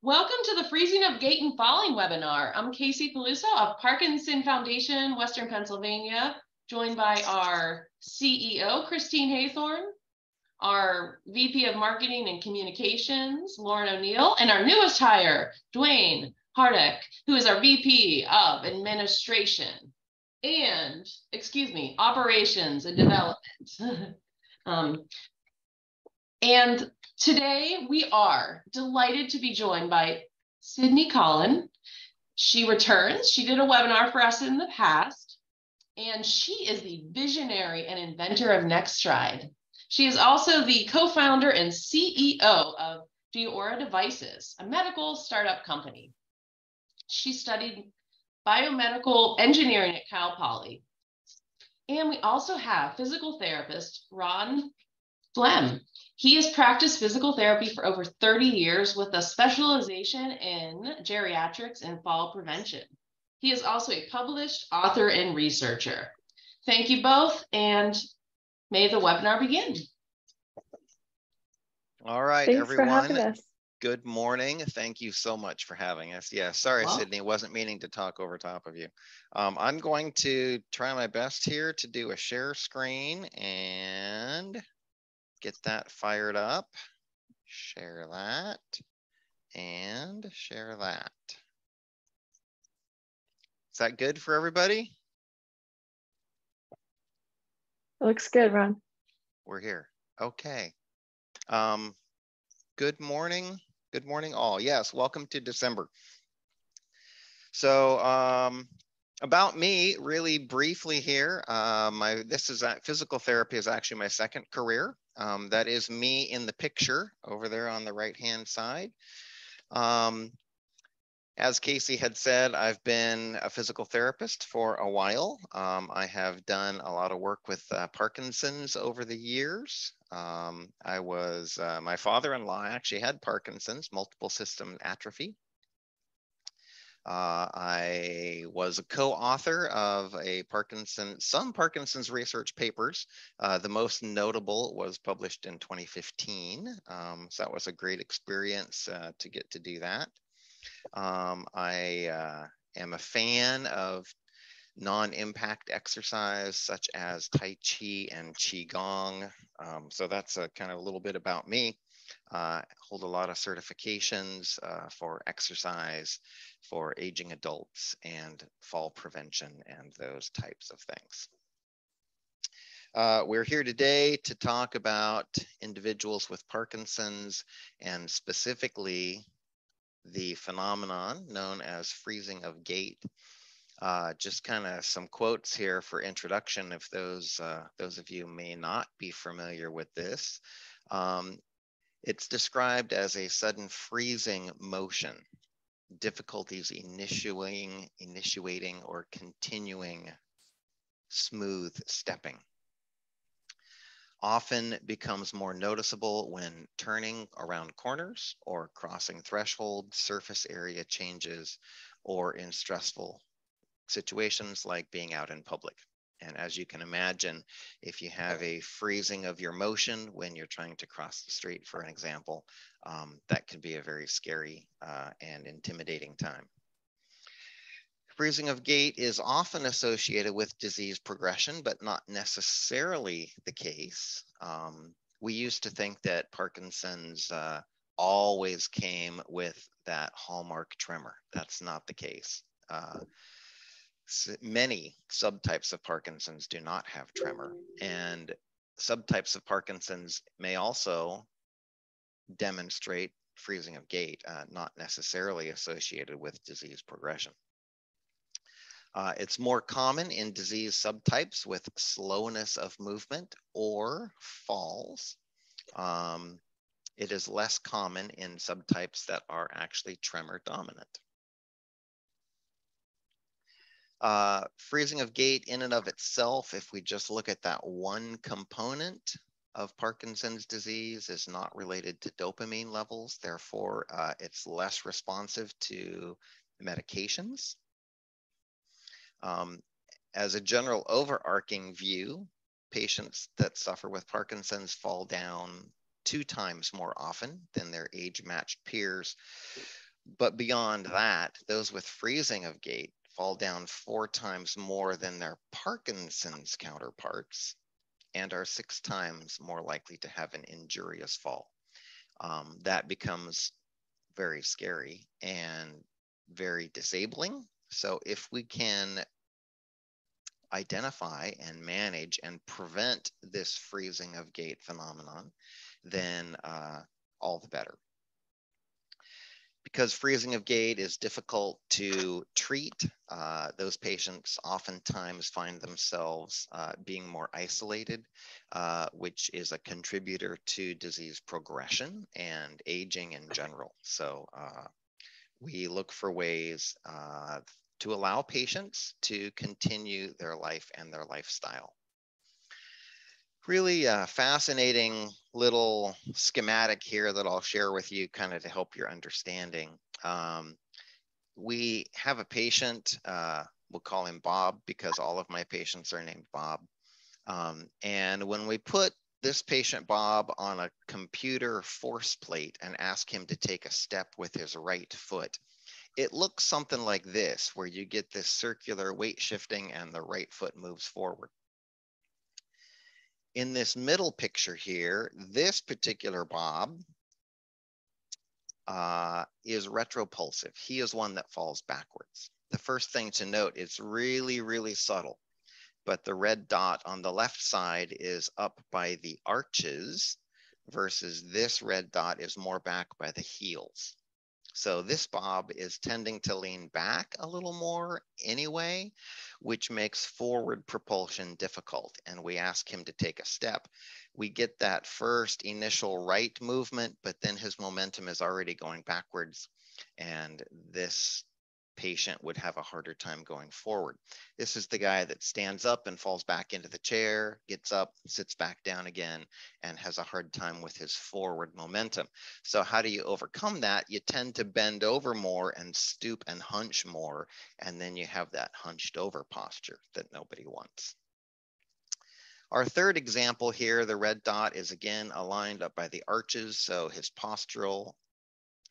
Welcome to the Freezing of Gait and Falling webinar. I'm Casey Peluso of Parkinson Foundation, Western Pennsylvania, joined by our CEO, Christine Haythorne, our VP of Marketing and Communications, Lauren O'Neill, and our newest hire, Dwayne Hardick, who is our VP of Administration and, Operations and Development. And today we are delighted to be joined by Sidney Collin. She returns. She did a webinar for us in the past, and she is the visionary and inventor of NexStride. She is also the co-founder and CEO of Diora Devices, a medical startup company. She studied biomedical engineering at Cal Poly. And we also have physical therapist Ron Blehm. He has practiced physical therapy for over 30 years with a specialization in geriatrics and fall prevention. He is also a published author and researcher. Thank you both, and may the webinar begin. All right, Thanks everyone. for having us. Good morning. Thank you so much for having us. Yeah, sorry, wow. Sydney, wasn't meaning to talk over top of you. I'm going to try my best here to do a share screen and get that fired up. Share that and share that. Is that good for everybody? It looks good, Ron. We're here. Okay. Good morning. Good morning, all. Yes, welcome to December. So about me, really briefly here, physical therapy is actually my second career. That is me in the picture over there on the right-hand side. As Casey had said, I've been a physical therapist for a while. I have done a lot of work with Parkinson's over the years. My father-in-law actually had Parkinson's, multiple system atrophy. I was a co-author of some Parkinson's research papers. The most notable was published in 2015. So that was a great experience to get to do that. I am a fan of non-impact exercise such as Tai Chi and Qigong. So that's kind of a little bit about me. Hold a lot of certifications for exercise, for aging adults, and fall prevention, and those types of things. We're here today to talk about individuals with Parkinson's, and specifically the phenomenon known as freezing of gait. Just kind of some quotes here for introduction if those of you may not be familiar with this. It's described as a sudden freezing motion, difficulties initiating or continuing smooth stepping. Often becomes more noticeable when turning around corners or crossing threshold, surface area changes, or in stressful situations like being out in public. And as you can imagine, if you have a freezing of your motion when you're trying to cross the street, for an example, that can be a very scary and intimidating time. Freezing of gait is often associated with disease progression, but not necessarily the case. We used to think that Parkinson's always came with that hallmark tremor. That's not the case. Many subtypes of Parkinson's do not have tremor, and subtypes of Parkinson's may also demonstrate freezing of gait, not necessarily associated with disease progression. It's more common in disease subtypes with slowness of movement or falls. It is less common in subtypes that are actually tremor dominant. Freezing of gait in and of itself, if we just look at that one component of Parkinson's disease, is not related to dopamine levels. Therefore, it's less responsive to medications. As a general overarching view, patients that suffer with Parkinson's fall down 2 times more often than their age-matched peers, But beyond that, those with freezing of gait fall down 4 times more than their Parkinson's counterparts and are 6 times more likely to have an injurious fall. That becomes very scary and very disabling. So if we can identify and manage and prevent this freezing of gait phenomenon, then all the better. Because freezing of gait is difficult to treat, those patients oftentimes find themselves being more isolated, which is a contributor to disease progression and aging in general. So we look for ways to allow patients to continue their life and their lifestyle. Really fascinating little schematic here that I'll share with you kind of to help your understanding. We have a patient, we'll call him Bob because all of my patients are named Bob. And when we put this patient Bob on a computer force plate and ask him to take a step with his right foot, it looks something like this, where you get this circular weight shifting and the right foot moves forward. In this middle picture here, this particular Bob is retropulsive. He is one that falls backwards. The first thing to note, it's really, really subtle, but the red dot on the left side is up by the arches versus this red dot is more back by the heels. So this Bob is tending to lean back a little more anyway, which makes forward propulsion difficult. And we ask him to take a step. We get that first initial right movement, but then his momentum is already going backwards. And this patient would have a harder time going forward. This is the guy that stands up and falls back into the chair, gets up, sits back down again, and has a hard time with his forward momentum. So how do you overcome that? You tend to bend over more and stoop and hunch more, and then you have that hunched over posture that nobody wants. Our third example here, the red dot is again aligned up by the arches, so his postural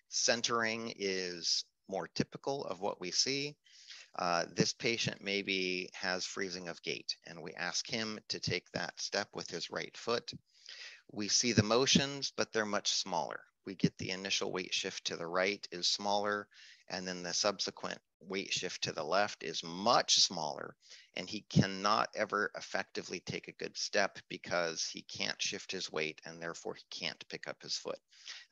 centering is more typical of what we see. This patient maybe has freezing of gait, and we ask him to take that step with his right foot. We see the motions, but they're much smaller. We get the initial weight shift to the right is smaller, and then the subsequent weight shift to the left is much smaller, and he cannot ever effectively take a good step because he can't shift his weight, and therefore he can't pick up his foot.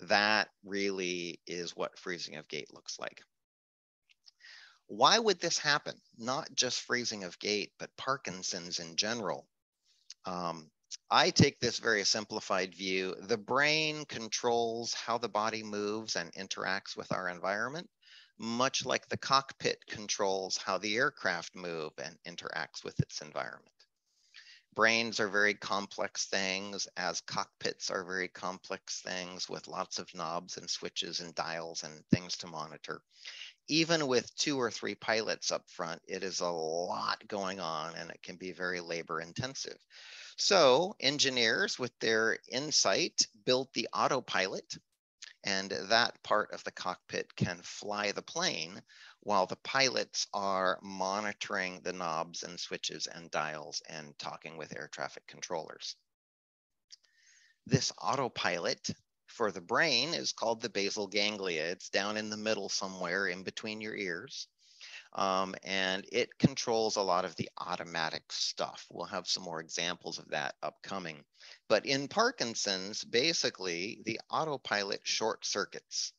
That really is what freezing of gait looks like. Why would this happen? Not just freezing of gait, but Parkinson's in general. I take this very simplified view. The brain controls how the body moves and interacts with our environment, much like the cockpit controls how the aircraft move and interacts with its environment. Brains are very complex things, as cockpits are very complex things with lots of knobs and switches and dials and things to monitor. Even with 2 or 3 pilots up front, it is a lot going on and it can be very labor intensive. So engineers with their insight built the autopilot, and that part of the cockpit can fly the plane while the pilots are monitoring the knobs and switches and dials and talking with air traffic controllers. This autopilot for the brain is called the basal ganglia. It's down in the middle somewhere in between your ears. And it controls a lot of the automatic stuff. We'll have some more examples of that upcoming. But in Parkinson's, basically, the autopilot short circuits.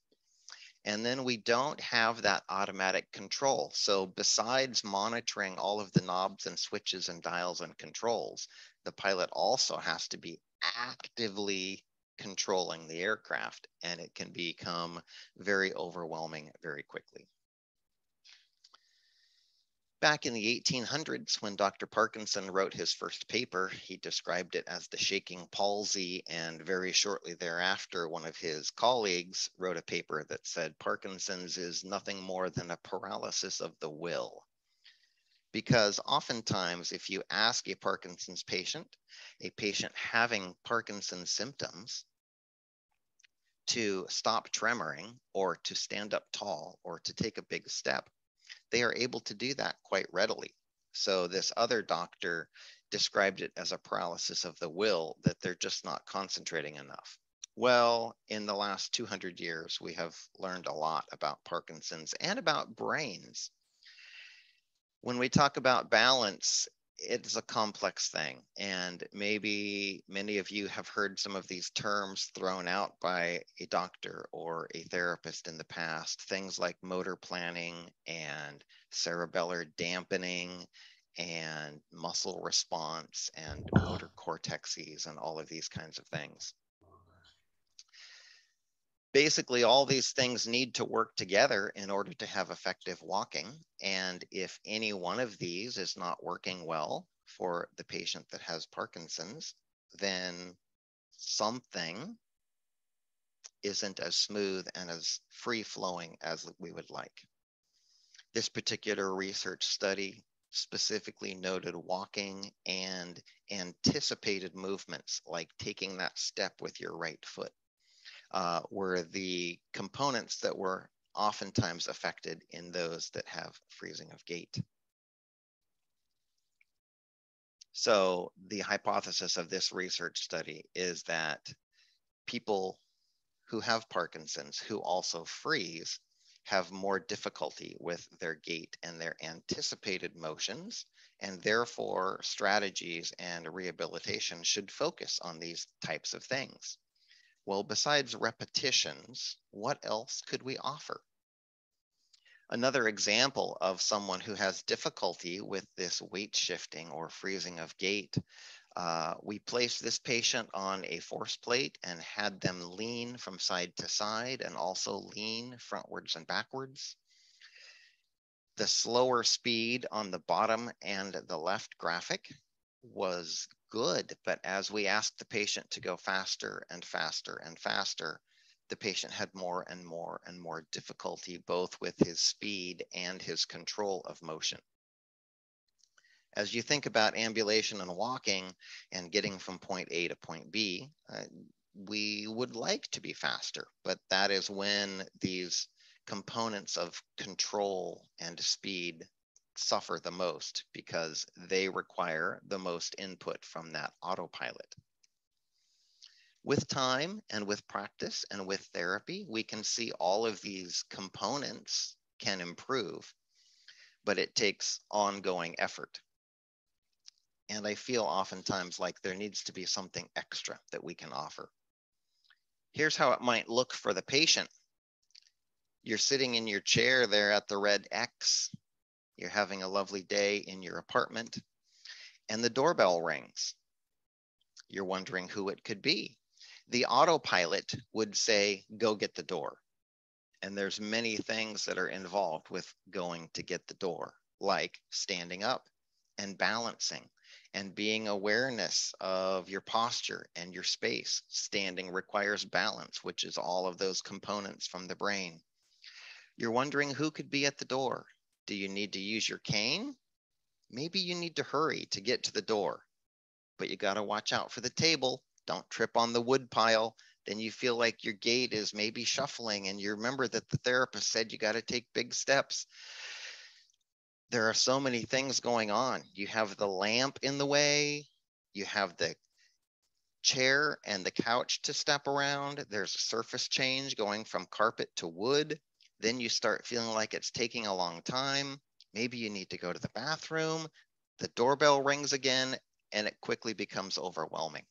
And then we don't have that automatic control. So besides monitoring all of the knobs and switches and dials and controls, the pilot also has to be actively controlling the aircraft, and it can become very overwhelming very quickly. Back in the 1800s, when Dr. Parkinson wrote his first paper, he described it as the shaking palsy, and very shortly thereafter, one of his colleagues wrote a paper that said Parkinson's is nothing more than a paralysis of the will. Because oftentimes, if you ask a Parkinson's patient, a patient having Parkinson's symptoms, to stop tremoring or to stand up tall or to take a big step, they are able to do that quite readily. So this other doctor described it as a paralysis of the will, that they're just not concentrating enough. Well, in the last 200 years, we have learned a lot about Parkinson's and about brains. When we talk about balance, it's a complex thing. And maybe many of you have heard some of these terms thrown out by a doctor or a therapist in the past, things like motor planning and cerebellar dampening and muscle response and motor cortexes and all of these kinds of things. Basically, all these things need to work together in order to have effective walking. And if any one of these is not working well for the patient that has Parkinson's, then something isn't as smooth and as free-flowing as we would like. This particular research study specifically noted walking and anticipated movements, like taking that step with your right foot. Were the components that were oftentimes affected in those that have freezing of gait. So the hypothesis of this research study is that people who have Parkinson's who also freeze have more difficulty with their gait and their anticipated motions, and therefore strategies and rehabilitation should focus on these types of things. Well, besides repetitions, what else could we offer? Another example of someone who has difficulty with this weight shifting or freezing of gait, we placed this patient on a force plate and had them lean from side to side and also lean frontwards and backwards. The slower speed on the bottom and the left graphic was good, but as we asked the patient to go faster and faster and faster, the patient had more and more and more difficulty both with his speed and his control of motion. As you think about ambulation and walking and getting from point A to point B, we would like to be faster, but that is when these components of control and speed suffer the most because they require the most input from that autopilot. With time and with practice and with therapy, we can see all of these components can improve, but it takes ongoing effort. And I feel oftentimes like there needs to be something extra that we can offer. Here's how it might look for the patient. You're sitting in your chair there at the red X. You're having a lovely day in your apartment, and the doorbell rings. You're wondering who it could be. The autopilot would say, go get the door. And there's many things that are involved with going to get the door, like standing up and balancing and being awareness of your posture and your space. Standing requires balance, which is all of those components from the brain. You're wondering who could be at the door. Do you need to use your cane? Maybe you need to hurry to get to the door, but you got to watch out for the table. Don't trip on the wood pile. Then you feel like your gait is maybe shuffling, and you remember that the therapist said you got to take big steps. There are so many things going on. You have the lamp in the way. You have the chair and the couch to step around. There's a surface change going from carpet to wood. Then you start feeling like it's taking a long time. Maybe you need to go to the bathroom. The doorbell rings again, and it quickly becomes overwhelming.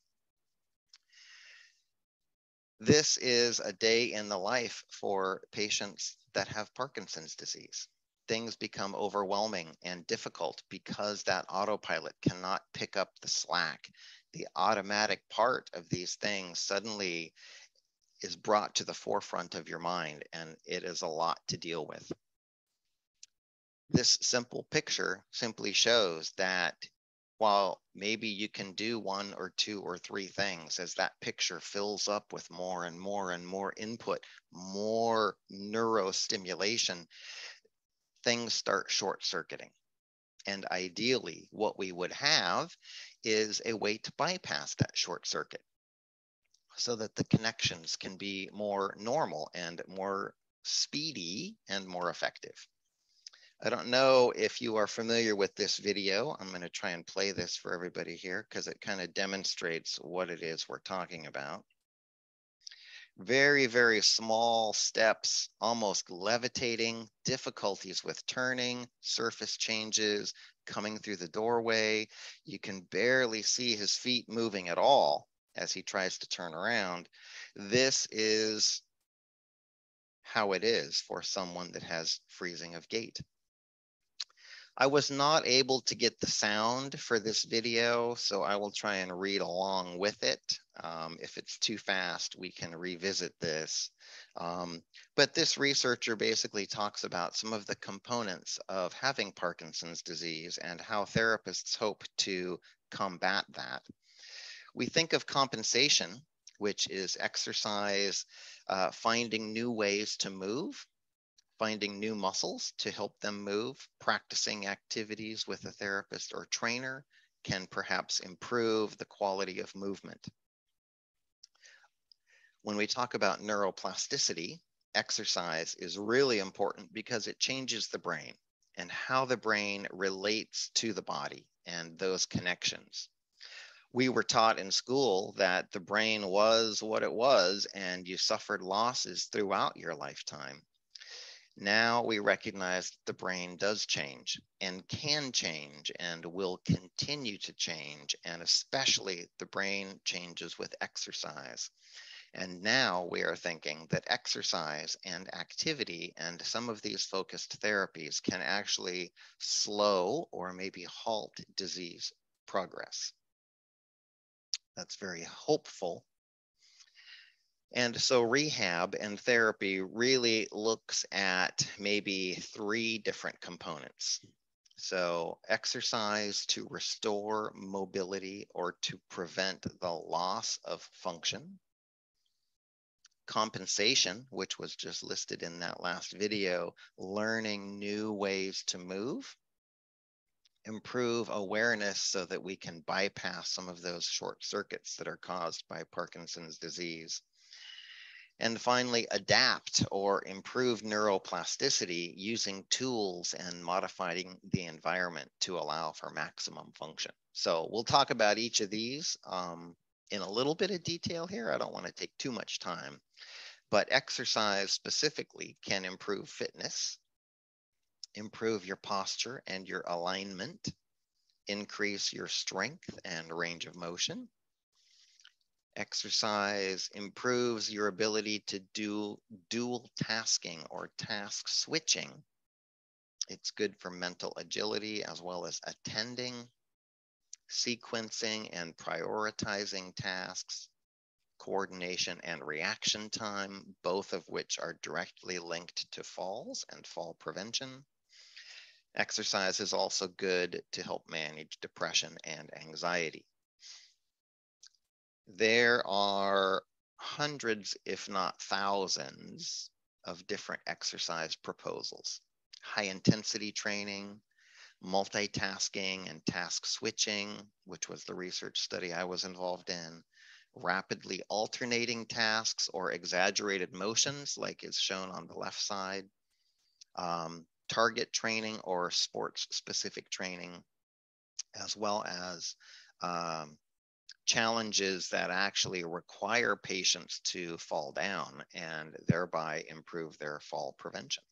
This is a day in the life for patients that have Parkinson's disease. Things become overwhelming and difficult because that autopilot cannot pick up the slack. The automatic part of these things suddenly is brought to the forefront of your mind, and it is a lot to deal with. This simple picture simply shows that while maybe you can do 1 or 2 or 3 things, as that picture fills up with more and more and more input, more neurostimulation, things start short-circuiting. And ideally, what we would have is a way to bypass that short circuit. so that the connections can be more normal and more speedy and more effective. I don't know if you are familiar with this video. I'm going to try and play this for everybody here because it kind of demonstrates what it is we're talking about. Very, very small steps, almost levitating, difficulties with turning, surface changes, coming through the doorway. You can barely see his feet moving at all as he tries to turn around. This is how it is for someone that has freezing of gait. I was not able to get the sound for this video, so I will try and read along with it. If it's too fast, we can revisit this. But this researcher basically talks about some of the components of having Parkinson's disease and how therapists hope to combat that. We think of compensation, which is exercise, finding new ways to move, finding new muscles to help them move, practicing activities with a therapist or trainer can perhaps improve the quality of movement. When we talk about neuroplasticity, exercise is really important because it changes the brain and how the brain relates to the body and those connections. We were taught in school that the brain was what it was and you suffered losses throughout your lifetime. Now we recognize that the brain does change and can change and will continue to change, and especially the brain changes with exercise. And now we are thinking that exercise and activity and some of these focused therapies can actually slow or maybe halt disease progress. That's very hopeful. And so rehab and therapy really looks at maybe 3 different components. So exercise to restore mobility or to prevent the loss of function. Compensation, which was just listed in that last video, learning new ways to move. Improve awareness so that we can bypass some of those short circuits that are caused by Parkinson's disease. And finally, adapt or improve neuroplasticity using tools and modifying the environment to allow for maximum function. So we'll talk about each of these in a little bit of detail here. I don't want to take too much time, but exercise specifically can improve fitness, improve your posture and your alignment, increase your strength and range of motion. Exercise improves your ability to do dual tasking or task switching. It's good for mental agility as well as attending, sequencing and prioritizing tasks, coordination and reaction time, both of which are directly linked to falls and fall prevention. Exercise is also good to help manage depression and anxiety. There are hundreds, if not thousands, of different exercise proposals. High intensity training, multitasking and task switching, which was the research study I was involved in, rapidly alternating tasks or exaggerated motions, like is shown on the left side, target training or sports-specific training, as well as challenges that actually require patients to fall down and thereby improve their fall prevention.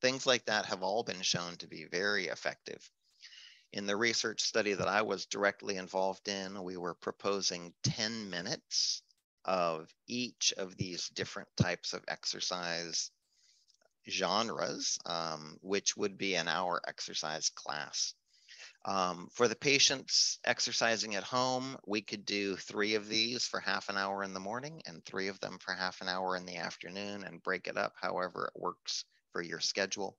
Things like that have all been shown to be very effective. In the research study that I was directly involved in, we were proposing 10 minutes of each of these different types of exercise genres, which would be an hour exercise class. For the patients exercising at home, we could do 3 of these for half an hour in the morning and 3 of them for half an hour in the afternoon, and break it up however it works for your schedule.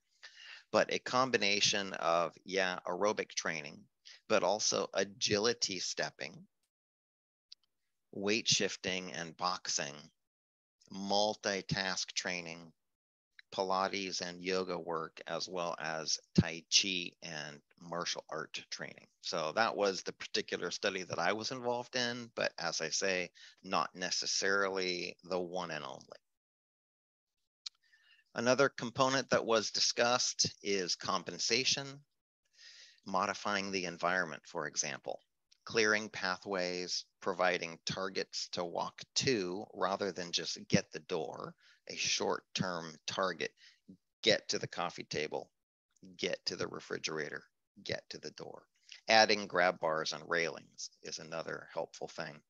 But a combination of, aerobic training, but also agility stepping, weight shifting and boxing, multitask training, Pilates and yoga work, as well as Tai Chi and martial art training. So that was the particular study that I was involved in, but as I say, not necessarily the one and only. Another component that was discussed is compensation, modifying the environment, for example, clearing pathways, providing targets to walk to rather than just get the door, a short-term target, get to the coffee table, get to the refrigerator, get to the door. Adding grab bars and railings is another helpful thing.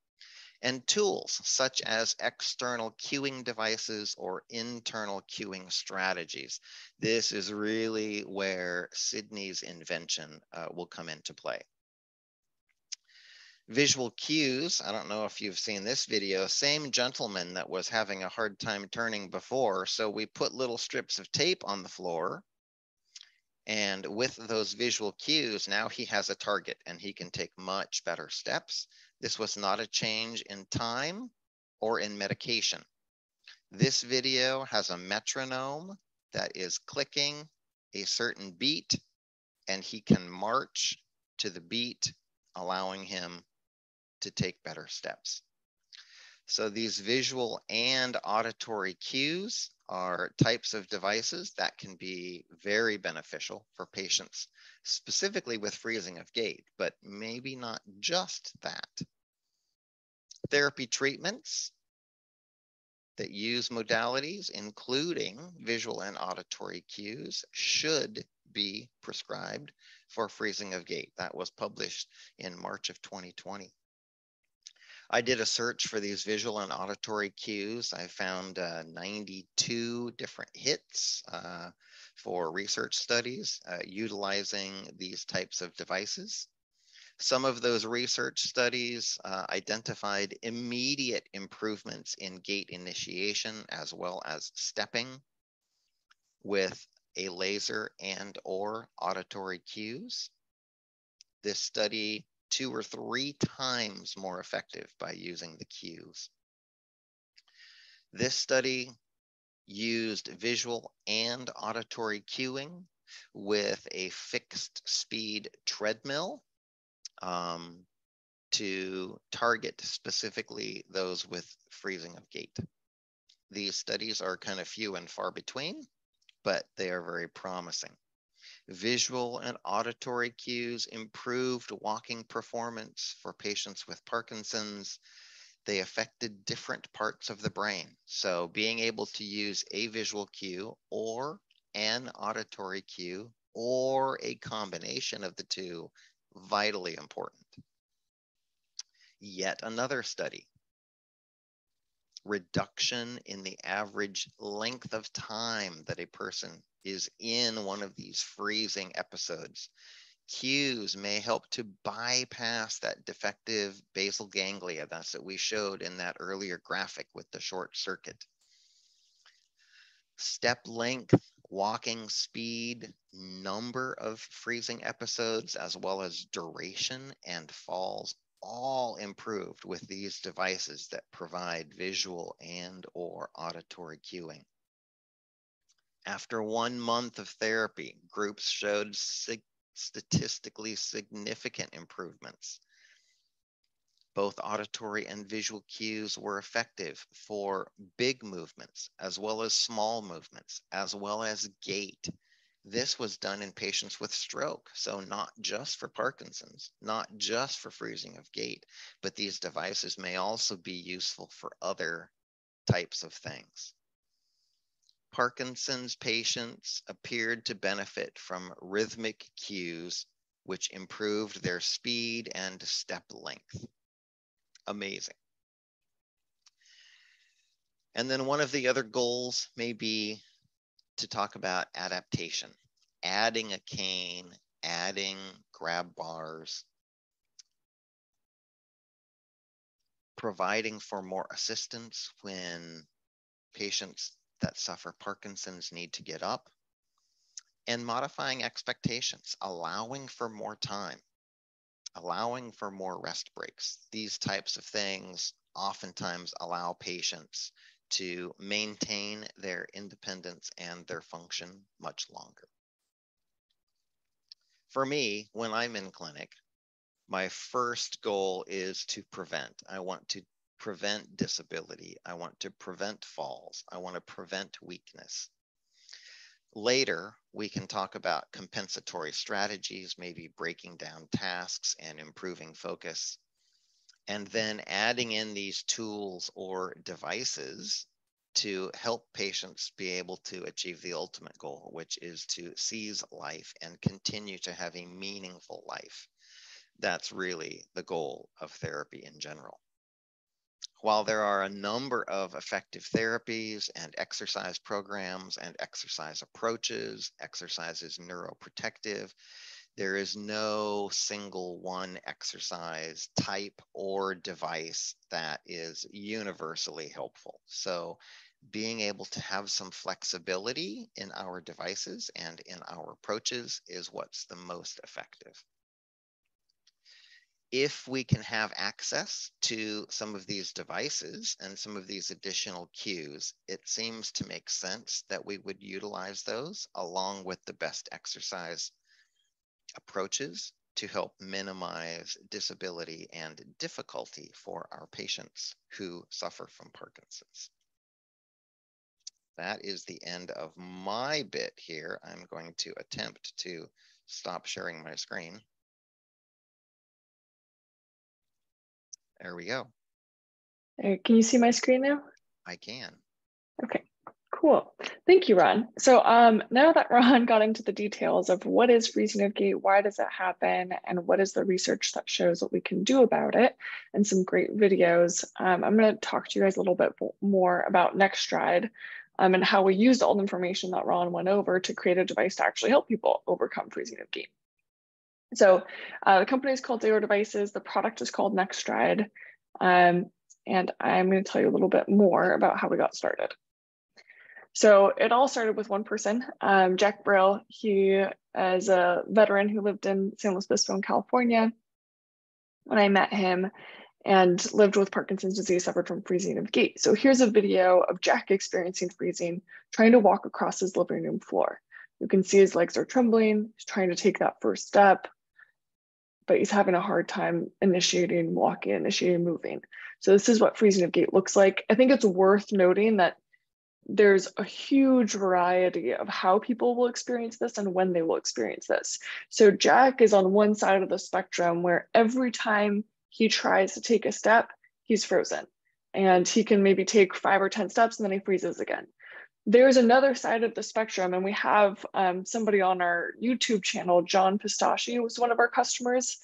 And tools such as external cueing devices or internal cueing strategies. This is really where Sidney's invention will come into play. Visual cues, I don't know if you've seen this video, same gentleman that was having a hard time turning before. So we put little strips of tape on the floor, and with those visual cues, now he has a target and he can take much better steps. This was not a change in time or in medication. This video has a metronome that is clicking a certain beat, and he can march to the beat, allowing him to take better steps. So these visual and auditory cues are types of devices that can be very beneficial for patients, specifically with freezing of gait, but maybe not just that. Therapy treatments that use modalities, including visual and auditory cues, should be prescribed for freezing of gait. That was published in March of 2020. I did a search for these visual and auditory cues. I found 92 different hits for research studies utilizing these types of devices. Some of those research studies identified immediate improvements in gait initiation as well as stepping with a laser and or auditory cues. This study 2 or 3 times more effective by using the cues. This study used visual and auditory cueing with a fixed speed treadmill to target specifically those with freezing of gait. These studies are kind of few and far between, but they are very promising. Visual and auditory cues improved walking performance for patients with Parkinson's. They affected different parts of the brain. So being able to use a visual cue or an auditory cue or a combination of the two, vitally important. Yet another study. Reduction in the average length of time that a person is in one of these freezing episodes. Cues may help to bypass that defective basal ganglia. That's what we showed in that earlier graphic with the short circuit. Step length, walking speed, number of freezing episodes, as well as duration and falls, all improved with these devices that provide visual and or auditory cueing. After 1 month of therapy, groups showed statistically significant improvements. Both auditory and visual cues were effective for big movements, as well as small movements, as well as gait. This was done in patients with stroke, so not just for Parkinson's, not just for freezing of gait, but these devices may also be useful for other types of things. Parkinson's patients appeared to benefit from rhythmic cues, which improved their speed and step length. Amazing. And then one of the other goals may be to talk about adaptation, adding a cane, adding grab bars, providing for more assistance when patients that suffer Parkinson's need to get up, and modifying expectations, allowing for more time, allowing for more rest breaks. These types of things oftentimes allow patients to maintain their independence and their function much longer. For me, when I'm in clinic, my first goal is to prevent. I want to prevent disability. I want to prevent falls. I want to prevent weakness. Later, we can talk about compensatory strategies, maybe breaking down tasks and improving focus, and then adding in these tools or devices to help patients be able to achieve the ultimate goal, which is to seize life and continue to have a meaningful life. That's really the goal of therapy in general. While there are a number of effective therapies and exercise programs and exercise approaches, exercise is neuroprotective, there is no single one exercise type or device that is universally helpful. So being able to have some flexibility in our devices and in our approaches is what's the most effective. If we can have access to some of these devices and some of these additional cues, it seems to make sense that we would utilize those along with the best exercise approaches to help minimize disability and difficulty for our patients who suffer from Parkinson's. That is the end of my bit here. I'm going to attempt to stop sharing my screen. There we go. Can you see my screen now? I can. Okay, cool. Thank you, Ron. So now that Ron got into the details of what is freezing of gait, why does it happen, and what is the research that shows what we can do about it, and some great videos, I'm going to talk to you guys a little bit more about NexStride and how we used all the information that Ron went over to create a device to actually help people overcome freezing of gait. So the company is called Zero Devices. The product is called NexStride. And I'm going to tell you a little bit more about how we got started. So it all started with one person, Jack Brill. He is a veteran who lived in San Luis Obispo in California when I met him, and lived with Parkinson's disease, suffered from freezing of gait. So here's a video of Jack experiencing freezing, trying to walk across his living room floor. You can see his legs are trembling. He's trying to take that first step, but he's having a hard time initiating walking, initiating moving. So this is what freezing of gait looks like. I think it's worth noting that there's a huge variety of how people will experience this and when they will experience this. So Jack is on one side of the spectrum where every time he tries to take a step, he's frozen. And he can maybe take 5 or 10 steps and then he freezes again. There's another side of the spectrum, and we have somebody on our YouTube channel, John Pistachio was one of our customers,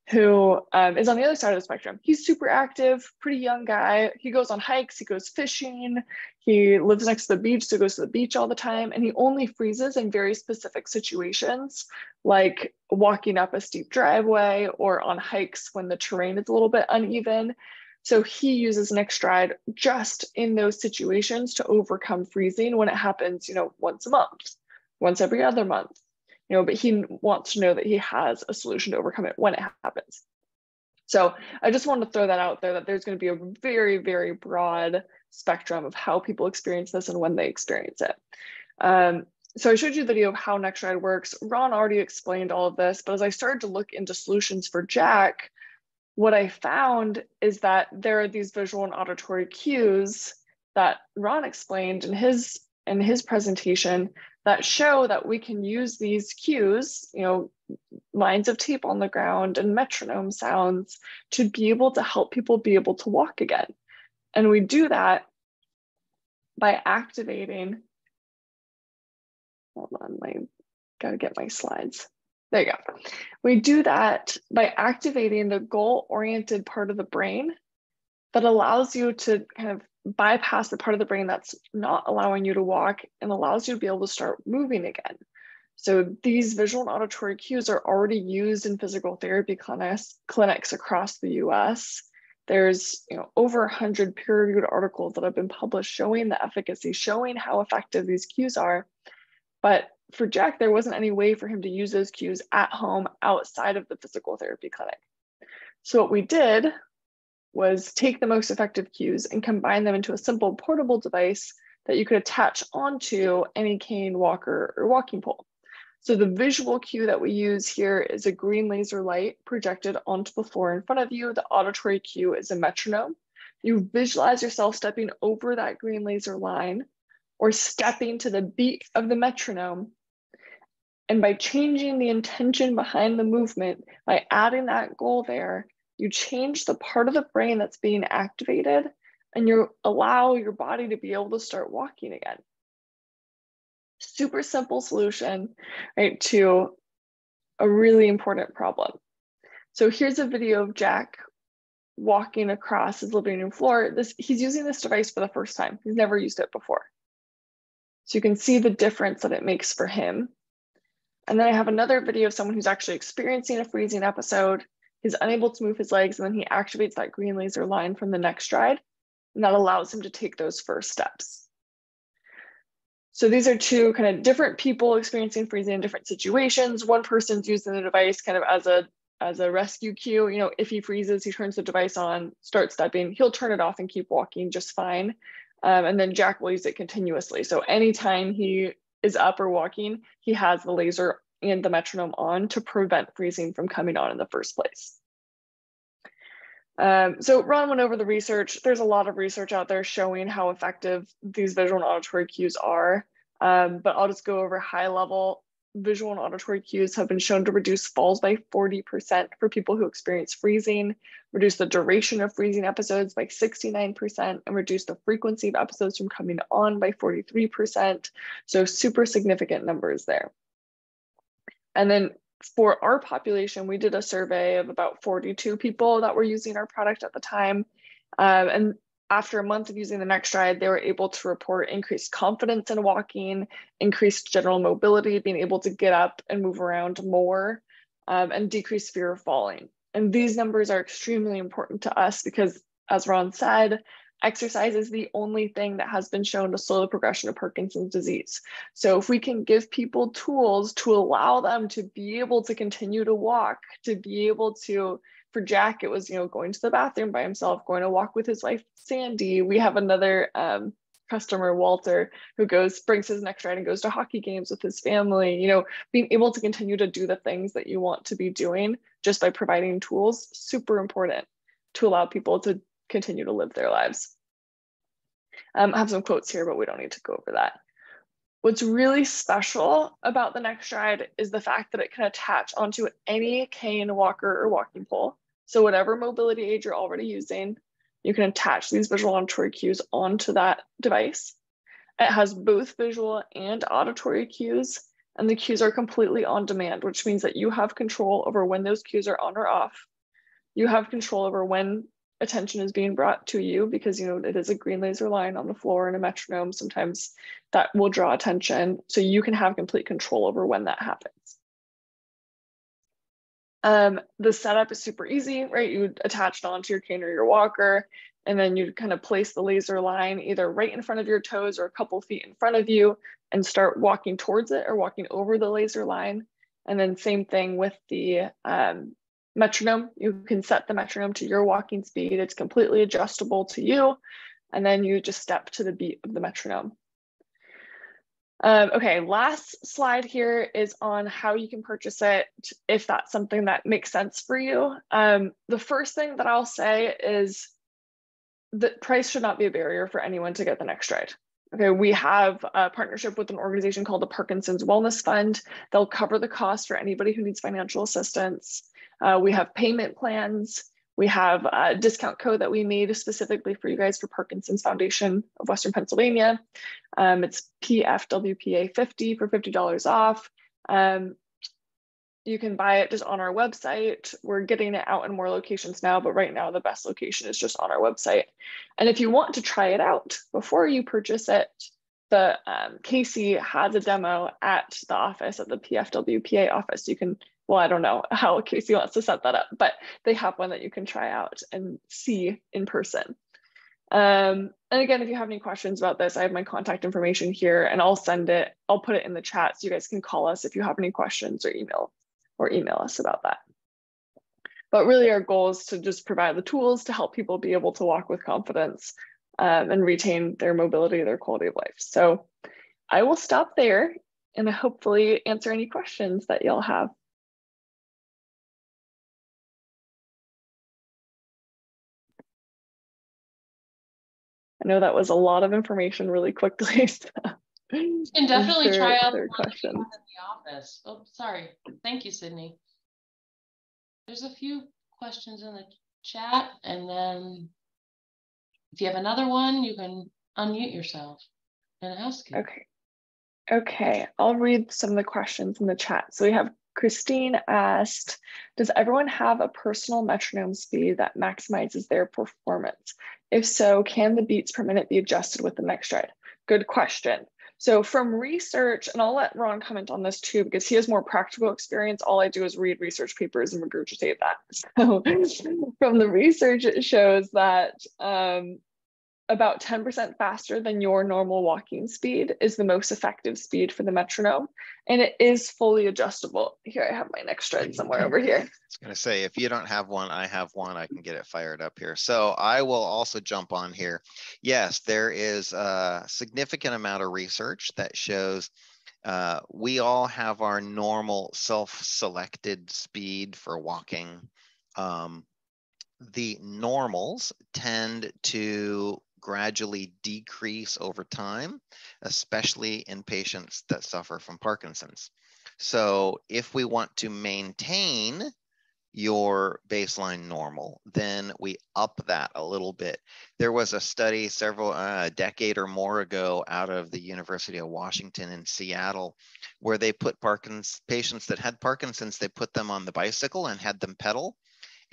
who is on the other side of the spectrum. He's super active, pretty young guy. He goes on hikes, he goes fishing, he lives next to the beach, so goes to the beach all the time, and he only freezes in very specific situations, like walking up a steep driveway or on hikes when the terrain is a little bit uneven. So he uses NexStride just in those situations to overcome freezing when it happens, once a month, once every other month, but he wants to know that he has a solution to overcome it when it happens. So I just wanted to throw that out there, that there's going to be a very, very broad spectrum of how people experience this and when they experience it. So I showed you the video of how NexStride works. Ron already explained all of this, but as I started to look into solutions for Jack, what I found is that there are these visual and auditory cues that Ron explained in his presentation that show that we can use these cues, lines of tape on the ground and metronome sounds, to be able to help people be able to walk again. And we do that by activating, hold on, I gotta get my slides. There you go. We do that by activating the goal-oriented part of the brain that allows you to kind of bypass the part of the brain that's not allowing you to walk and allows you to be able to start moving again. So these visual and auditory cues are already used in physical therapy clinics across the US. There's over 100 peer-reviewed articles that have been published showing the efficacy, showing how effective these cues are. But for Jack, there wasn't any way for him to use those cues at home outside of the physical therapy clinic. So what we did was take the most effective cues and combine them into a simple portable device that you could attach onto any cane, walker, or walking pole. So the visual cue that we use here is a green laser light projected onto the floor in front of you. The auditory cue is a metronome. You visualize yourself stepping over that green laser line or stepping to the beat of the metronome. And by changing the intention behind the movement, by adding that goal there, you change the part of the brain that's being activated and you allow your body to be able to start walking again. Super simple solution, right, to a really important problem. So here's a video of Jack walking across his living room floor. He's using this device for the first time. He's never used it before. So you can see the difference that it makes for him. And then I have another video of someone who's actually experiencing a freezing episode. He's unable to move his legs, and then he activates that green laser line from the NexStride, and that allows him to take those first steps. So these are two kind of different people experiencing freezing in different situations. One person's using the device kind of as a rescue cue. You know, if he freezes, he turns the device on, starts stepping, he'll turn it off and keep walking just fine. And then Jack will use it continuously. So anytime he is up or walking, he has the laser and the metronome on to prevent freezing from coming on in the first place. So Ron went over the research. There's a lot of research out there showing how effective these visual and auditory cues are, but I'll just go over high level. Visual and auditory cues have been shown to reduce falls by 40% for people who experience freezing, reduce the duration of freezing episodes by 69%, and reduce the frequency of episodes from coming on by 43%. So super significant numbers there. And then for our population, we did a survey of about 42 people that were using our product at the time. And after a month of using the NexStride, they were able to report increased confidence in walking, increased general mobility, being able to get up and move around more, and decreased fear of falling. And these numbers are extremely important to us because, as Ron said, exercise is the only thing that has been shown to slow the progression of Parkinson's disease. So if we can give people tools to allow them to be able to continue to walk, to be able to, for Jack, it was, you know, going to the bathroom by himself, going to walk with his wife, Sandy. We have another customer, Walter, who brings his NexStride and goes to hockey games with his family. You know, being able to continue to do the things that you want to be doing just by providing tools, super important to allow people to continue to live their lives. I have some quotes here, but we don't need to go over that. What's really special about the NexStride is the fact that it can attach onto any cane, walker, or walking pole. So whatever mobility aid you're already using, you can attach these visual auditory cues onto that device. It has both visual and auditory cues, and the cues are completely on demand, which means that you have control over when those cues are on or off. You have control over when attention is being brought to you because, you know, it is a green laser line on the floor and a metronome. Sometimes that will draw attention. So you can have complete control over when that happens. The setup is super easy, right? You attach it onto your cane or your walker, and then you kind of place the laser line either right in front of your toes or a couple feet in front of you and start walking towards it or walking over the laser line. And then same thing with the metronome. You can set the metronome to your walking speed. It's completely adjustable to you. And then you just step to the beat of the metronome. Okay, last slide here is on how you can purchase it if that's something that makes sense for you. The first thing that I'll say is that price should not be a barrier for anyone to get the NexStride. Okay, we have a partnership with an organization called the Parkinson's Wellness Fund. They'll cover the cost for anybody who needs financial assistance. We have payment plans. We have a discount code that we made specifically for you guys for Parkinson's Foundation of Western Pennsylvania. It's PFWPA50 for $50 off. You can buy it just on our website. We're getting it out in more locations now, but right now the best location is just on our website. And if you want to try it out before you purchase it, the Casey has a demo at the office, at the PFWPA office. You can, well, I don't know how Casey wants to set that up, but they have one that you can try out and see in person. And again, if you have any questions about this, I have my contact information here and I'll put it in the chat so you guys can call us if you have any questions or email us about that. But really our goal is to just provide the tools to help people be able to walk with confidence and retain their mobility, their quality of life. So I will stop there and hopefully answer any questions that y'all have. I know that was a lot of information really quickly. So you can definitely try out the questions in the office. Oh, sorry. Thank you, Sidney. There's a few questions in the chat, and then if you have another one, you can unmute yourself and ask it. Okay, I'll read some of the questions in the chat. So we have Christine asked, does everyone have a personal metronome speed that maximizes their performance? If so, can the beats per minute be adjusted with the NexStride? Good question. So from research, and I'll let Ron comment on this too, because he has more practical experience. All I do is read research papers and regurgitate that. So from the research, it shows that about 10% faster than your normal walking speed is the most effective speed for the metronome. And it is fully adjustable. Here, I have my NexStride somewhere over here. I was going to say, if you don't have one, I have one. I can get it fired up here. So I will also jump on here. Yes, there is a significant amount of research that shows we all have our normal self-selected speed for walking. The normals tend to gradually decrease over time, especially in patients that suffer from Parkinson's. So if we want to maintain your baseline normal, then we up that a little bit. There was a study a decade or more ago out of the University of Washington in Seattle, where they put patients that had Parkinson's, they put them on the bicycle and had them pedal.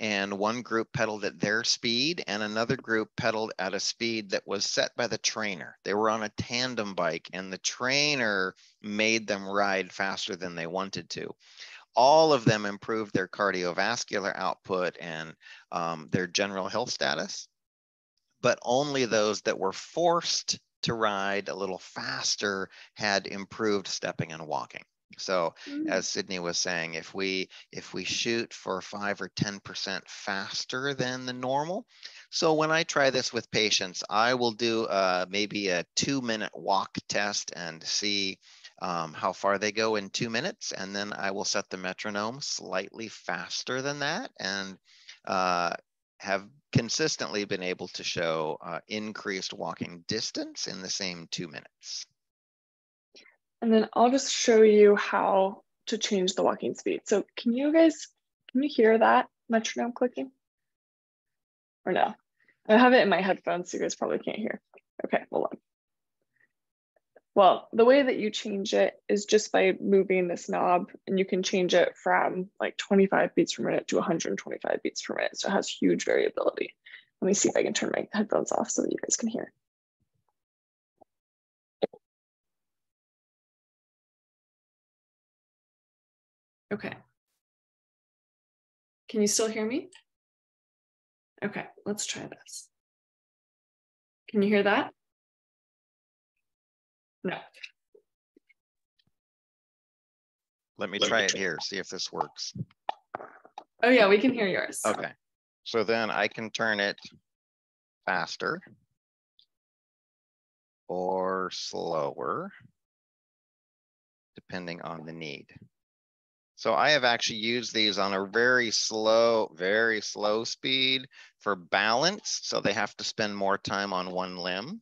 And one group pedaled at their speed and another group pedaled at a speed that was set by the trainer. They were on a tandem bike and the trainer made them ride faster than they wanted to. All of them improved their cardiovascular output and their general health status, but only those that were forced to ride a little faster had improved stepping and walking. So as Sidney was saying, if we shoot for 5 or 10% faster than the normal. So when I try this with patients, I will do maybe a 2-minute walk test and see how far they go in 2 minutes. And then I will set the metronome slightly faster than that and have consistently been able to show increased walking distance in the same 2 minutes. And then I'll just show you how to change the walking speed. So can you hear that metronome clicking? Or no? I have it in my headphones, so you guys probably can't hear. Okay, hold on. Well, the way that you change it is just by moving this knob, and you can change it from like 25 beats per minute to 125 beats per minute. So it has huge variability. Let me see if I can turn my headphones off so that you guys can hear. Okay. Can you still hear me? Okay, let's try this. Can you hear that? No. Let me try it here, see if this works. Oh yeah, we can hear yours. Okay, so then I can turn it faster or slower, depending on the need. So I have actually used these on a very slow speed for balance. So they have to spend more time on one limb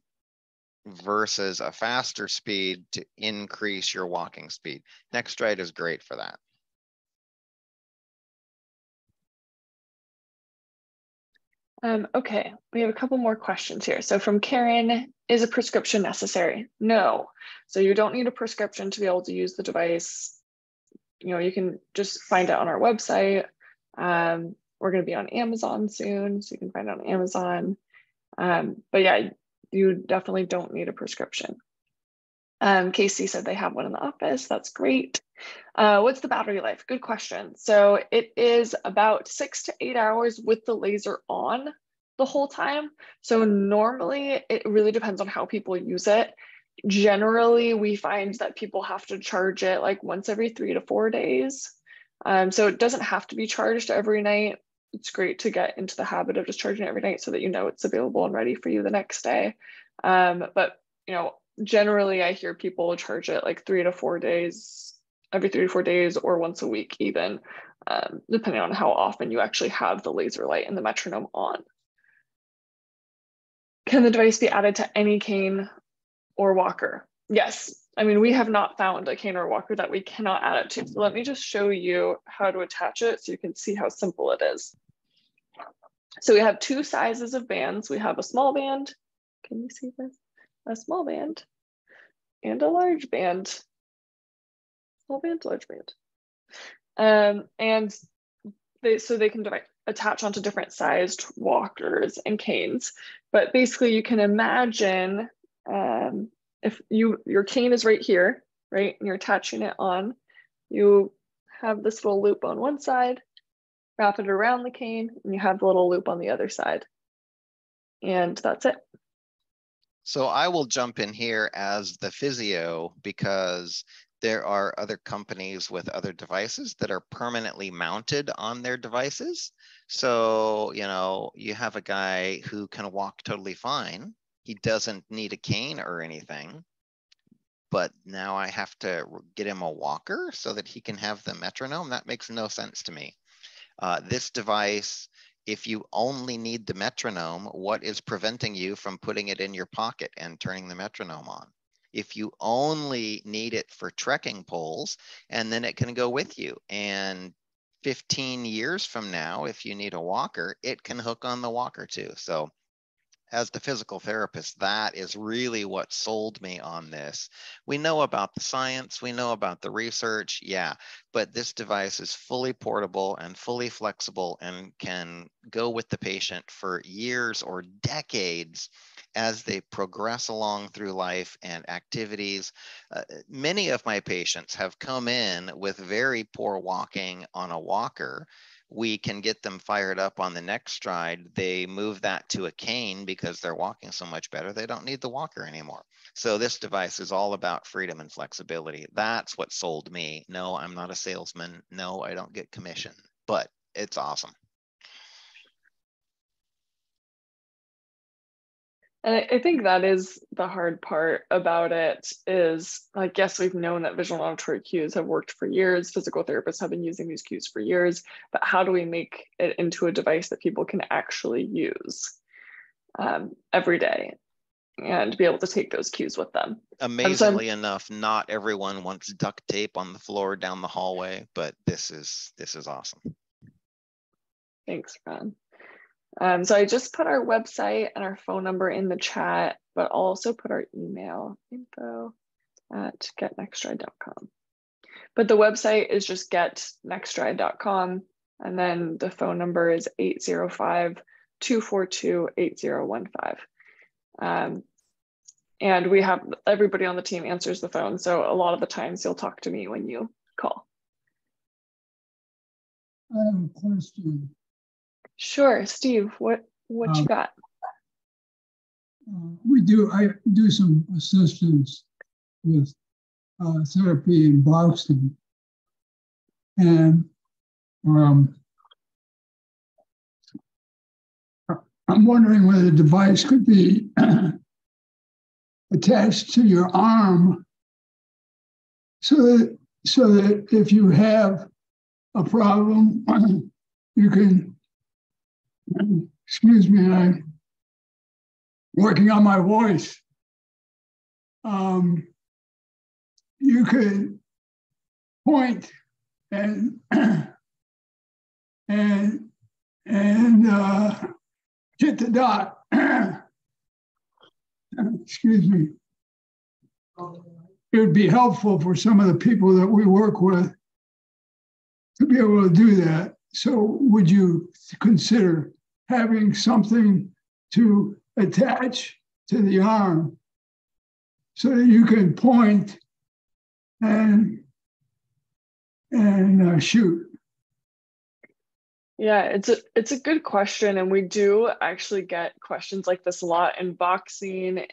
versus a faster speed to increase your walking speed. NexStride is great for that. Okay, we have a couple more questions here. So from Karen, is a prescription necessary? No. So you don't need a prescription to be able to use the device. You know, you can just find it on our website. We're going to be on Amazon soon, so you can find it on Amazon. But yeah, you definitely don't need a prescription. Casey said they have one in the office. That's great. What's the battery life? Good question. So it is about 6 to 8 hours with the laser on the whole time. So normally it really depends on how people use it. Generally, we find that people have to charge it like once every 3 to 4 days. So it doesn't have to be charged every night. it's great to get into the habit of just charging it every night so that you know it's available and ready for you the next day. But you know, generally I hear people charge it like every 3 to 4 days, or once a week even, depending on how often you actually have the laser light and the metronome on. Can the device be added to any cane or walker? Yes. I mean, we have not found a cane or walker that we cannot add it to. So let me just show you how to attach it so you can see how simple it is. So we have 2 sizes of bands. We have a small band. Can you see this? A small band and a large band. Small band, large band. And they can attach onto different sized walkers and canes. But basically you can imagine if your cane is right here, right? And you're attaching it on, you have this little loop on one side, wrap it around the cane, and you have the little loop on the other side. And that's it. So I will jump in here as the physio, because there are other companies with other devices that are permanently mounted on their devices. So, you know, you have a guy who can walk totally fine. He doesn't need a cane or anything, but now I have to get him a walker so that he can have the metronome. That makes no sense to me. This device, if you only need the metronome, what is preventing you from putting it in your pocket and turning the metronome on? If you only need it for trekking poles, and then it can go with you. And 15 years from now, if you need a walker, it can hook on the walker too. So as the physical therapist, that is really what sold me on this. We know about the science, we know about the research, yeah, but this device is fully portable and fully flexible and can go with the patient for years or decades as they progress along through life and activities. Many of my patients have come in with very poor walking on a walker. We can get them fired up on the NexStride. They move that to a cane because they're walking so much better. They don't need the walker anymore. So this device is all about freedom and flexibility. That's what sold me. No, I'm not a salesman. No, I don't get commission, but it's awesome. And I think that is the hard part about it is, I guess we've known that visual and auditory cues have worked for years. Physical therapists have been using these cues for years, but how do we make it into a device that people can actually use every day and be able to take those cues with them? Amazingly enough, not everyone wants duct tape on the floor down the hallway, but this is awesome. Thanks, Ron. So I just put our website and our phone number in the chat, but I'll also put our email, info@getnexstride.com. But the website is just getnexstride.com. And then the phone number is 805-242-8015. And we have everybody on the team answers the phone. So a lot of the times you'll talk to me when you call. I have a question. Sure, Steve, what you got? I do some assistance with therapy in Boston. And I'm wondering whether the device could be attached to your arm so that if you have a problem, you can, excuse me, I'm working on my voice. You could point and hit the dot. Excuse me. It would be helpful for some of the people that we work with to be able to do that. So would you consider having something to attach to the arm so that you can point and shoot? Yeah, it's a good question, and we do actually get questions like this a lot in boxing.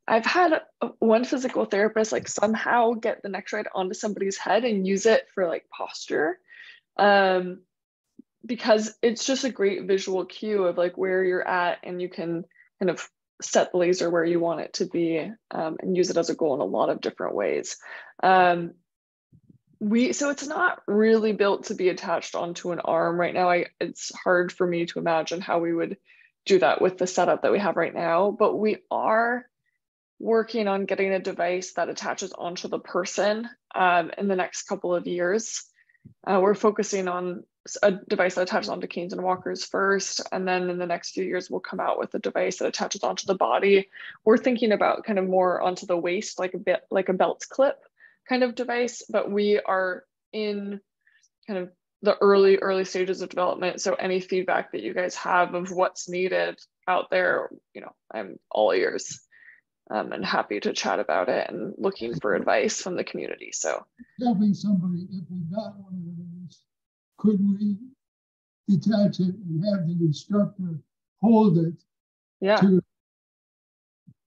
I've had one physical therapist like somehow get the NexStride onto somebody's head and use it for like posture. because it's just a great visual cue of like where you're at, and you can kind of set the laser where you want it to be, and use it as a goal in a lot of different ways. So it's not really built to be attached onto an arm right now. It's hard for me to imagine how we would do that with the setup that we have right now, but we are working on getting a device that attaches onto the person in the next couple of years. We're focusing on a device that attaches onto canes and walkers first, and then in the next few years we'll come out with a device that attaches onto the body. We're thinking about kind of more onto the waist, like a bit like a belt clip kind of device, but we are in kind of the early stages of development. So any feedback that you guys have of what's needed out there, you know, I'm all ears. And happy to chat about it and looking for advice from the community. So helping somebody, if we got one of those, could we detach it and have the instructor hold it? Yeah.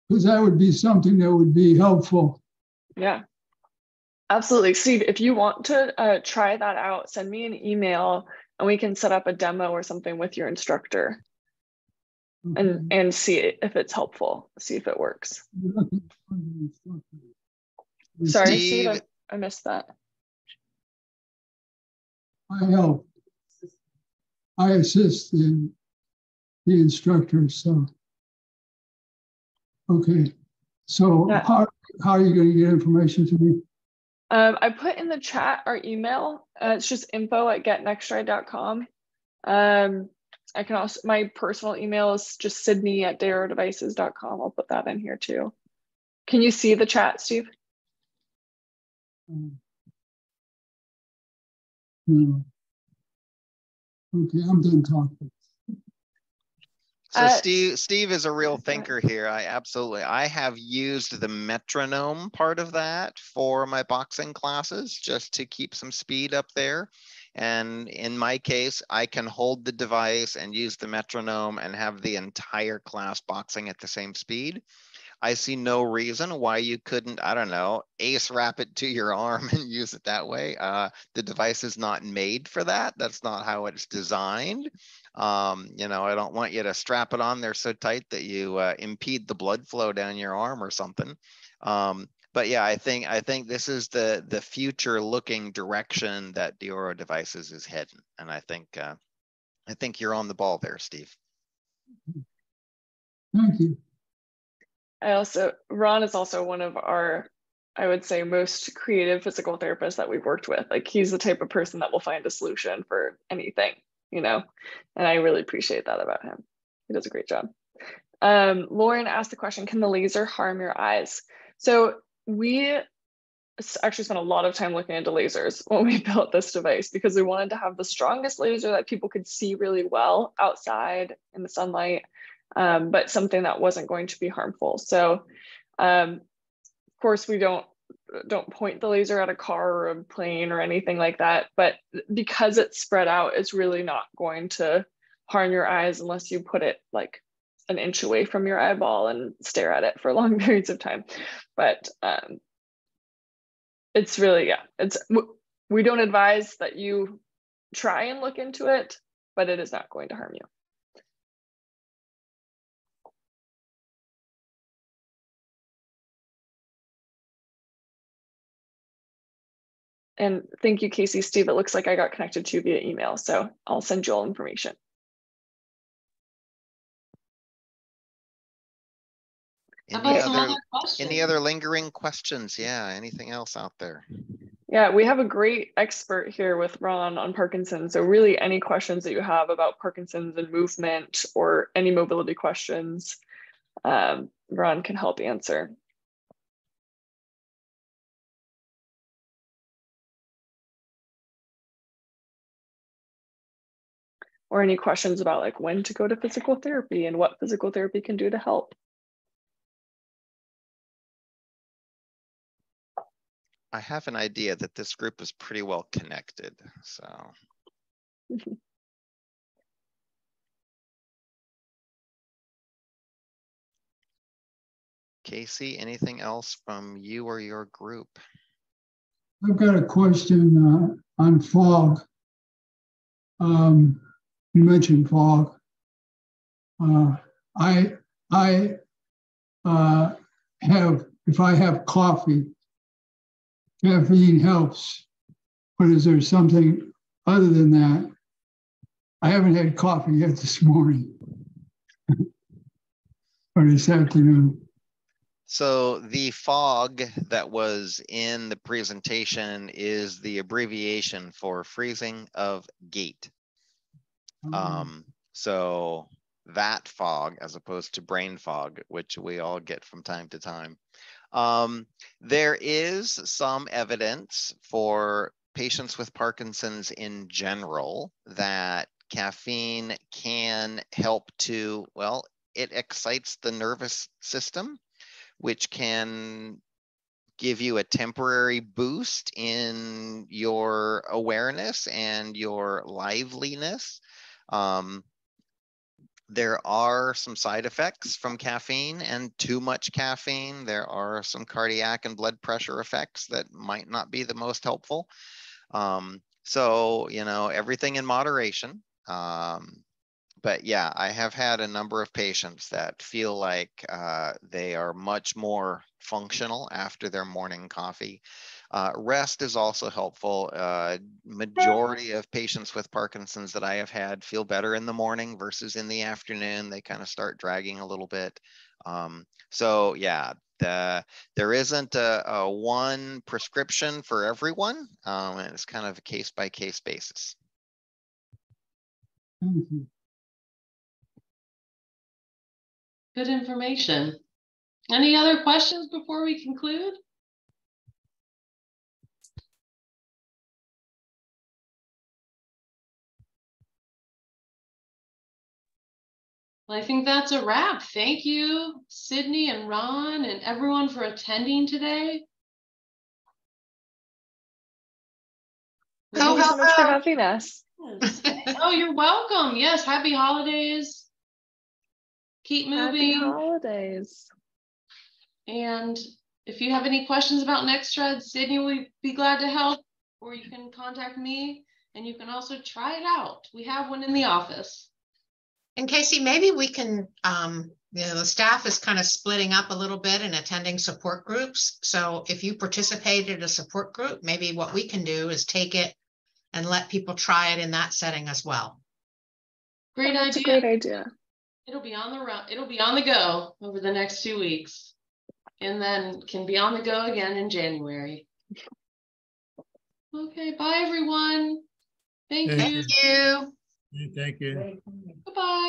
Because that would be something that would be helpful. Yeah, absolutely. Steve, if you want to try that out, send me an email and we can set up a demo or something with your instructor. Okay. And see if it's helpful, see if it works. Sorry, Steve, I missed that. I help. I assist the instructor. So, okay. So yeah. How are you going to get information to me? I put in the chat our email. It's just info@getnexstride.com. I can also, my personal email is just Sidney@darodevices.com. I'll put that in here too. Can you see the chat, Steve? No. Okay, I'm done talking. So Steve is a real thinker here. I have used the metronome part of that for my boxing classes just to keep some speed up there. And in my case, I can hold the device and use the metronome and have the entire class boxing at the same speed. I see no reason why you couldn't, I don't know, ace wrap it to your arm and use it that way. The device is not made for that. That's not how it's designed. You know, I don't want you to strap it on there so tight that you impede the blood flow down your arm or something. But yeah, I think this is the future looking direction that Dioro Devices is heading. And I think you're on the ball there, Steve. Thank you. Ron is also one of our, I would say, most creative physical therapists that we've worked with. Like, he's the type of person that will find a solution for anything, you know, and I really appreciate that about him. He does a great job. Lauren asked the question, can the laser harm your eyes? So we actually spent a lot of time looking into lasers when we built this device, because we wanted to have the strongest laser that people could see really well outside in the sunlight, but something that wasn't going to be harmful. So of course we don't point the laser at a car or a plane or anything like that, but because it's spread out, it's really not going to harm your eyes unless you put it like an inch away from your eyeball and stare at it for long periods of time. But it's really, yeah, we don't advise that you try and look into it, but it is not going to harm you. And thank you, Casey. Steve, it looks like I got connected to you via email, so I'll send you all information. Any other lingering questions? Yeah, anything else out there? Yeah, we have a great expert here with Ron on Parkinson's. So really any questions that you have about Parkinson's and movement or any mobility questions, Ron can help answer. Or any questions about like when to go to physical therapy and what physical therapy can do to help. I have an idea that this group is pretty well connected, so. Casey, anything else from you or your group? I've got a question on fog. You mentioned fog. I have, if I have coffee, caffeine helps, but is there something other than that? I haven't had coffee yet this morning or this afternoon. So the fog that was in the presentation is the abbreviation for freezing of gait. So that fog, as opposed to brain fog, which we all get from time to time. There is some evidence for patients with Parkinson's in general that caffeine can help to, well, it excites the nervous system, which can give you a temporary boost in your awareness and your liveliness. There are some side effects from caffeine and too much caffeine. There are some cardiac and blood pressure effects that might not be the most helpful. So, you know, everything in moderation. But yeah, I have had a number of patients that feel like they are much more functional after their morning coffee. Rest is also helpful. Majority of patients with Parkinson's that I have had feel better in the morning versus in the afternoon. They kind of start dragging a little bit. So yeah, there isn't a one prescription for everyone. And it's kind of a case-by-case basis. Mm-hmm. Good information. Any other questions before we conclude? Well, I think that's a wrap. Thank you, Sidney and Ron and everyone for attending today. Thank you so much for having us. Yes. Oh, you're welcome. Yes, happy holidays. Keep moving. Happy holidays. And if you have any questions about NexStride, Sidney will be glad to help, or you can contact me and you can also try it out. We have one in the office. And Casey, maybe we can, the staff is kind of splitting up a little bit and attending support groups. So if you participated in a support group, maybe what we can do is take it and let people try it in that setting as well. Great idea. That's a great idea. It'll be on the run. It'll be on the go over the next 2 weeks, and then can be on the go again in January. Okay, bye everyone. Thank you. Thank you. Thank you. Goodbye.